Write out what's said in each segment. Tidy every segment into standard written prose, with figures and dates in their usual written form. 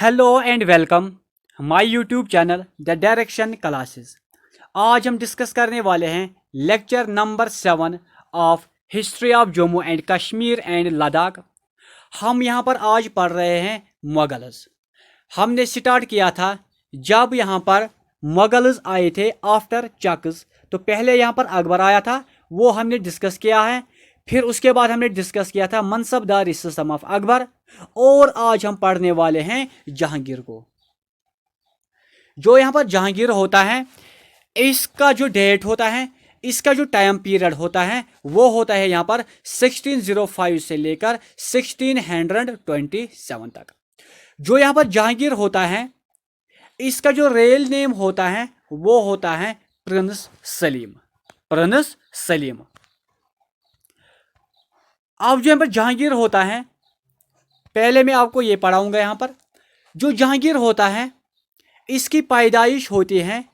Hello and welcome my YouTube channel the direction classes. आज हम discuss करने वाले हैं lecture number 7 of history of Jammu and Kashmir and Ladakh. हम यहाँ पर आज पढ़ रहे हैं मुगल्स। हमने स्टार्ट किया था जब यहाँ पर मुगल्स आए थे आफ्टर चक्स। तो पहले यहाँ पर अकबर आया था, वो हमने डिस्कस किया है। फिर उसके बाद हमने डिस्कस किया था मनसबदारी सिस्टम ऑफ अकबर। और आज हम पढ़ने वाले हैं जहांगीर को। जो यहाँ पर जहांगीर होता है, इसका जो डेट होता है, इसका जो टाइम पीरियड होता है वो होता है यहाँ पर 1605 से लेकर 1627 तक। जो यहाँ पर जहांगीर होता है, इसका जो रियल नेम होता है वो होता है प्रिंस सलीम। प्रिंस सलीम। अब जो यहाँ पर जहांगीर होता है, पहले मैं आपको ये पढ़ाऊंगा। यहाँ पर जो जहांगीर होता है, इसकी पैदाइश होती है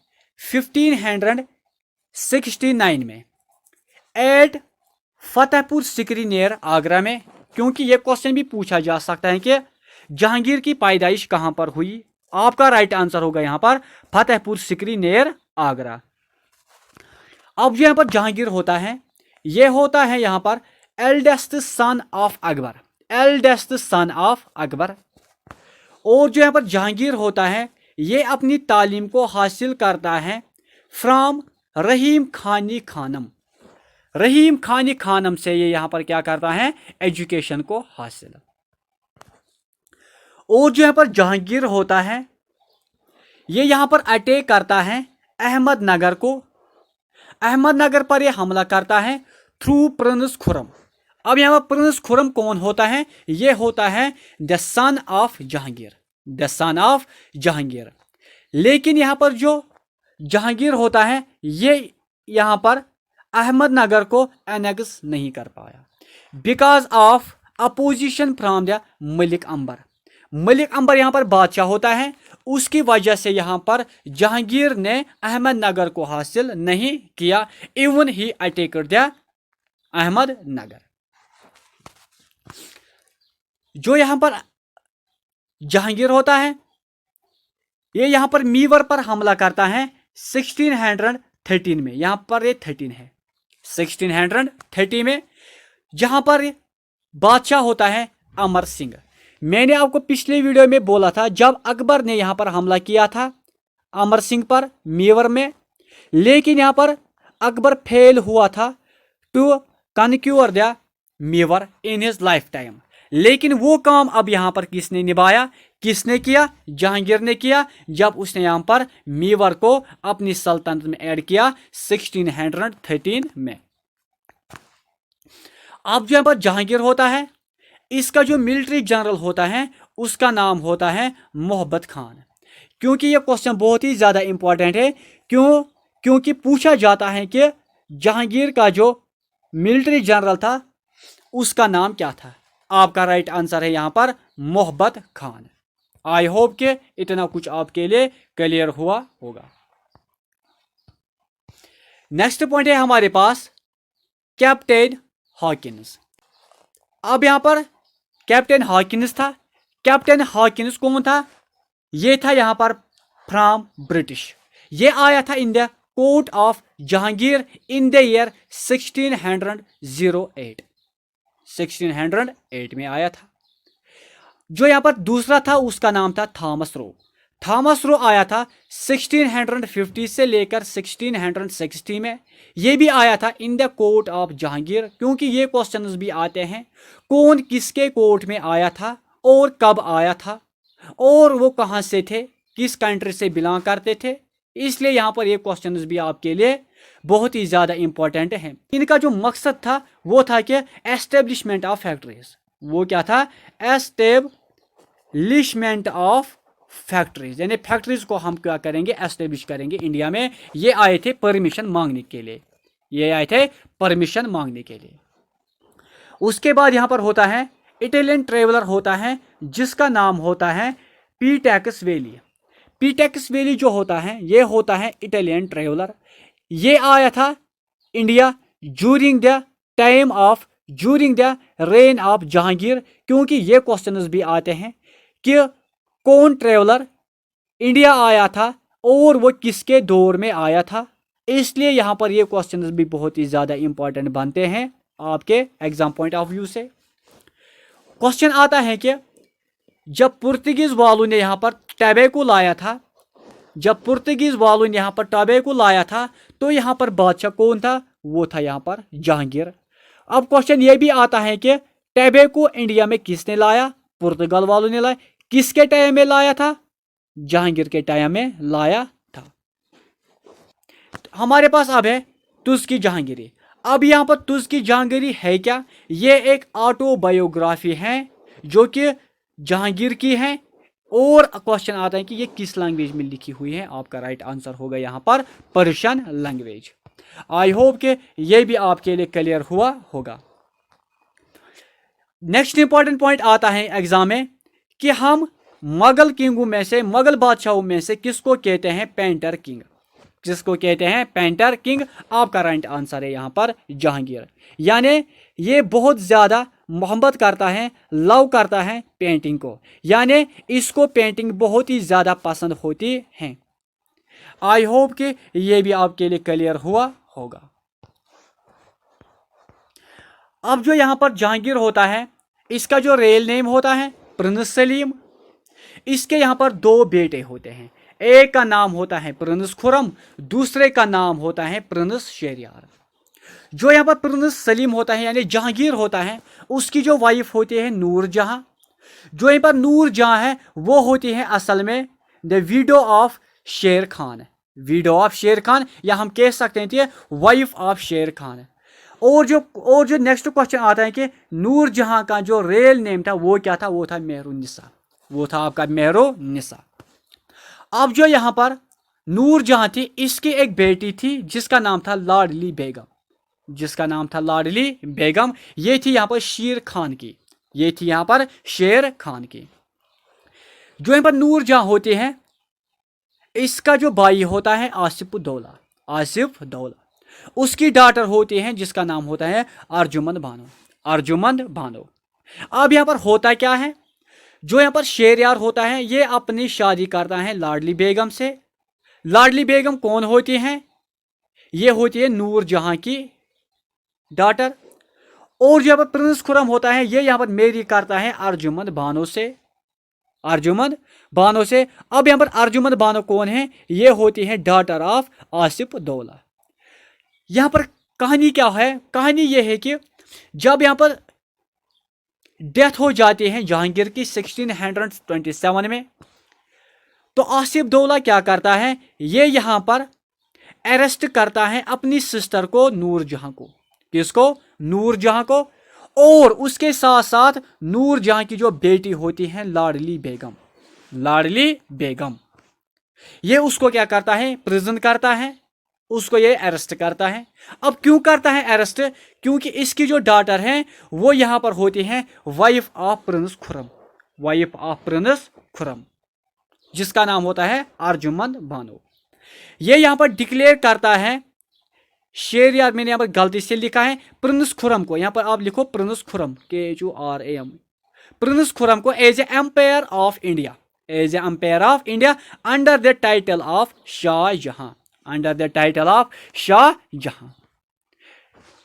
1569 में एट फतेहपुर सिकरी नियर आगरा में। क्योंकि ये क्वेश्चन भी पूछा जा सकता है कि जहांगीर की पैदाइश कहाँ पर हुई। आपका राइट आंसर होगा यहाँ पर फतेहपुर सिकरी नियर आगरा। अब जो यहाँ पर जहांगीर होता है, ये होता है यहाँ पर eldest son of Akbar. Eldest son of Akbar. और जो यहाँ पर जहांगीर होता है, ये अपनी तालीम को हासिल करता है फ्रॉम रहीम खानी खानम। रहीम खानी खानम से ये यहाँ पर क्या करता है, एजुकेशन को हासिल। और जो यहाँ पर जहांगीर होता है, ये यहाँ पर अटैक करता है अहमदनगर को। अहमदनगर पर ये हमला करता है थ्रू प्रिंस खुरम। अब यहाँ पर प्रिंस खुरम कौन होता है, ये होता है the son of Jahangir. The son of Jahangir. लेकिन यहाँ पर जो जहांगीर होता है, ये यहाँ पर अहमदनगर को एनेक्स नहीं कर पाया because of opposition from the Malik Ambar. Malik Ambar यहाँ पर बादशाह होता है, उसकी वजह से यहाँ पर जहांगीर ने अहमदनगर को हासिल नहीं किया। Even he attacked the Ahmednagar. जो यहाँ पर जहांगीर होता है, ये यहाँ पर मीवर पर हमला करता है 1613 में। यहाँ पर ये 13 है 1630 में, जहाँ पर बादशाह होता है अमर सिंह। मैंने आपको पिछले वीडियो में बोला था जब अकबर ने यहाँ पर हमला किया था अमर सिंह पर मीवर में, लेकिन यहाँ पर अकबर फेल हुआ था to conquer the Mewar in his lifetime. लेकिन वो काम अब यहाँ पर किसने निभाया, किसने किया, जहांगीर ने किया, जब उसने यहाँ पर मीवर को अपनी सल्तनत में ऐड किया 1613 में। अब जो यहाँ पर जहांगीर होता है, इसका जो मिलिट्री जनरल होता है उसका नाम होता है मोहब्बत खान। क्योंकि ये क्वेश्चन बहुत ही ज़्यादा इंपॉर्टेंट है। क्योंकि पूछा जाता है कि जहांगीर का जो मिलिट्री जनरल था उसका नाम क्या था। आपका राइट आंसर है यहाँ पर मोहब्बत खान। आई होप कि इतना कुछ आपके लिए क्लियर हुआ होगा। नेक्स्ट पॉइंट है हमारे पास कैप्टन हॉकिंस। अब यहाँ पर कैप्टन हॉकिंस था। कैप्टन हॉकिंस कौन था, ये था यहाँ पर फ्रॉम ब्रिटिश। ये आया था in the court of Jahangir in the year 1608। 1608 में आया था। जो यहाँ पर दूसरा था उसका नाम था थॉमस रो। थॉमस रो आया था 1650 से लेकर 1660 में। ये भी आया था in the court of Jahangir. क्योंकि ये क्वेश्चंस भी आते हैं कौन किसके कोर्ट में आया था और कब आया था और वो कहाँ से थे, किस कंट्री से बिलोंग करते थे। इसलिए यहाँ पर ये क्वेश्चंस भी आपके लिए बहुत ही ज़्यादा इंपॉर्टेंट हैं। इनका जो मकसद था वो था कि एस्टेब्लिशमेंट ऑफ फैक्ट्रीज। वो क्या था, एस्टेब्लिशमेंट ऑफ फैक्ट्रीज, यानी फैक्ट्रीज को हम क्या करेंगे, एस्टेब्लिश करेंगे इंडिया में। ये आए थे परमिशन मांगने के लिए। ये आए थे परमिशन मांगने के लिए। उसके बाद यहाँ पर होता है इटालियन ट्रेवलर होता है जिसका नाम होता है पीटैक्स वैली। पीटैक्स वैली जो होता है ये होता है इटालियन ट्रेवलर। ये आया था India during the rain of Jahangir. क्योंकि ये क्वेश्चंस भी आते हैं कि कौन ट्रेवलर इंडिया आया था और वो किसके दौर में आया था। इसलिए यहाँ पर ये क्वेश्चन भी बहुत ही ज़्यादा इंपॉर्टेंट बनते हैं आपके एग्जाम पॉइंट ऑफ व्यू से। क्वेश्चन आता है कि जब पुर्तगीज वालों ने यहाँ पर टैबेको लाया था, जब पुर्तगीज वालों ने यहाँ पर टैबेको लाया था तो यहाँ पर बादशाह कौन था, वो था यहाँ पर जहांगीर। अब क्वेश्चन ये भी आता है कि टैबेको इंडिया में किसने लाया, पुर्तगाल वालों ने लाया। किसके टाइम में लाया था, जहांगीर के टाइम में लाया था। हमारे पास अब है तुज की जहांगीरी। अब यहाँ पर तुज की जहांगीरी है क्या, ये एक ऑटोबायोग्राफी है जो कि जहांगीर की है। और क्वेश्चन आता है कि ये किस लैंग्वेज में लिखी हुई है। आपका राइट आंसर होगा यहाँ पर पर्शियन लैंग्वेज। आई होप कि ये भी आपके लिए क्लियर हुआ होगा। नेक्स्ट इंपॉर्टेंट पॉइंट आता है एग्जाम में कि हम मुगल किंगों में से, मुगल बादशाहों में से किसको कहते हैं पेंटर किंग, जिसको कहते हैं पेंटर किंग। आपका राइट आंसर है यहाँ पर जहांगीर। यानी ये बहुत ज़्यादा मोहब्बत करता है, लव करता है पेंटिंग को, यानी इसको पेंटिंग बहुत ही ज़्यादा पसंद होती है। आई होप कि ये भी आपके लिए क्लियर हुआ होगा। अब जो यहाँ पर जहांगीर होता है, इसका जो रियल नेम होता है प्रिंस सलीम। इसके यहाँ पर दो बेटे होते हैं, एक का नाम होता है प्रिंस खुरम, दूसरे का नाम होता है प्रिंस शहरयार। जो यहाँ पर प्रिंस सलीम होता है यानी जहांगीर होता है, उसकी जो वाइफ होती है नूर जहां। जो यहाँ पर नूर जहां है वो होती है असल में द विडो ऑफ शेर खान, विडो ऑफ शेर खान, या हम कह सकते हैं वाइफ ऑफ शेर खान। और जो नेक्स्ट क्वेश्चन आता है कि नूर जहां का जो रियल नेम था वो क्या था, वो था मेहरुन्निसा, वो था आपका मेहरुन्निसा। अब जो यहाँ पर नूर जहां थी, इसकी एक बेटी थी जिसका नाम था लाडली बेगम, जिसका नाम था लाडली बेगम। ये थी यहाँ पर शेर खान की, ये थी यहाँ पर शेर खान की। जो यहाँ पर नूर जहां होते हैं, इसका जो भाई होता है आसिफ दौला, आसिफ दौला। उसकी डॉटर होती है जिसका नाम होता है अर्जुमंद बानो, अर्जुमंद बानो। अब यहाँ पर होता क्या है, जो यहाँ पर शेरयार होता है ये अपनी शादी करता है लाडली बेगम से। लाडली बेगम कौन होती हैं, ये होती है नूर जहां की डॉटर। और जो यहाँ पर प्रिंस खुरम होता है ये यहाँ पर मेरी करता है अर्जुमंद बानो से, अर्जुमंद बानो से। अब यहाँ पर अर्जुमंद बानो कौन है, ये होती है डॉटर ऑफ आसिफ दौला। यहाँ पर कहानी क्या है, कहानी ये है कि जब यहाँ पर डेथ हो जाती है जहांगीर की 1627 में, तो आसिफ दौला क्या करता है, ये यहाँ पर अरेस्ट करता है अपनी सिस्टर को नूर जहां को। किसको, नूर जहां को। और उसके साथ साथ नूर जहां की जो बेटी होती है लाडली बेगम, लाडली बेगम, ये उसको क्या करता है, प्रिजन करता है, उसको ये अरेस्ट करता है। अब क्यों करता है अरेस्ट, क्योंकि इसकी जो डॉटर है वो यहां पर होती है wife of Prince Khurram, wife of Prince Khurram, जिसका नाम होता है अर्जुमंद बानो। ये यहां पर डिक्लेयर करता है शेरयार, मैंने यहाँ पर गलती से लिखा है प्रिंस खुरम को, यहाँ पर आप लिखो prince Khurram KHURAM, prince Khurram को as a emperor of India, as a emperor of India under the title of Shah Jahan, under the title of Shah Jahan.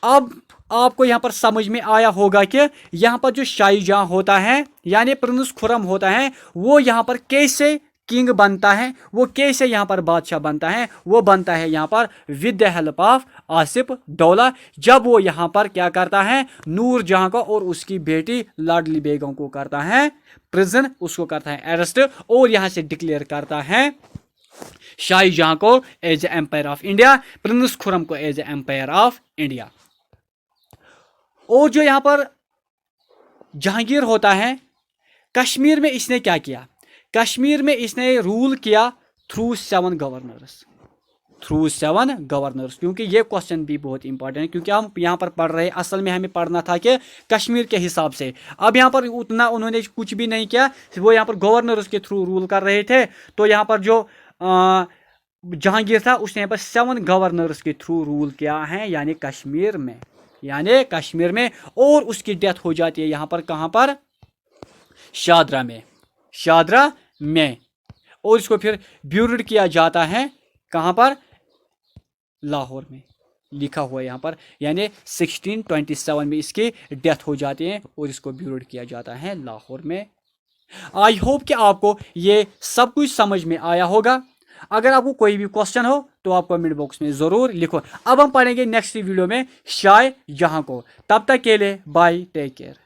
अब आपको यहाँ पर समझ में आया होगा कि यहाँ पर जो शाही जहां होता है यानी प्रिंस खुरम होता है, वो यहाँ पर कैसे किंग बनता है, वो कैसे यहाँ पर बादशाह बनता है, वो बनता है यहाँ पर with the help of Asif Daula. जब वो यहाँ पर क्या करता है, नूर जहां को और उसकी बेटी लाडली बेगम को करता है प्रिजन, उसको करता है अरेस्ट, और यहाँ से डिक्लेयर करता है शाही जहां को as a emperor of India, prince Khurram को as a emperor of India. और जो यहाँ पर जहांगीर होता है, कश्मीर में इसने क्या किया, कश्मीर में इसने रूल किया थ्रू 7 गवर्नर्स, थ्रू 7 गवर्नर्स। क्योंकि ये क्वेश्चन भी बहुत इंपॉर्टेंट है, क्योंकि हम यहाँ पर पढ़ रहे हैं, असल में हमें पढ़ना था कि कश्मीर के हिसाब से। अब यहाँ पर उतना उन्होंने कुछ भी नहीं किया, वो यहाँ पर गवर्नर्स के थ्रू रूल कर रहे थे। तो यहाँ पर जो जहांगीर था उसने यहाँ पर 7 गवर्नर्स के थ्रू रूल किया है, यानी कश्मीर में, यानी कश्मीर में। और उसकी डेथ हो जाती है यहाँ पर, कहाँ पर, शादरा में, शादरा में, और इसको फिर ब्यूरिड किया जाता है कहाँ पर, लाहौर में, लिखा हुआ है यहाँ पर, यानी 1627 में इसकी डेथ हो जाती है और इसको ब्यूरिड किया जाता है लाहौर में। आई होप कि आपको ये सब कुछ समझ में आया होगा। अगर आपको कोई भी क्वेश्चन हो तो आप कमेंट बॉक्स में ज़रूर लिखो। अब हम पढ़ेंगे नेक्स्ट वीडियो में शाह जहां को। तब तक के लिए बाय, टेक केयर।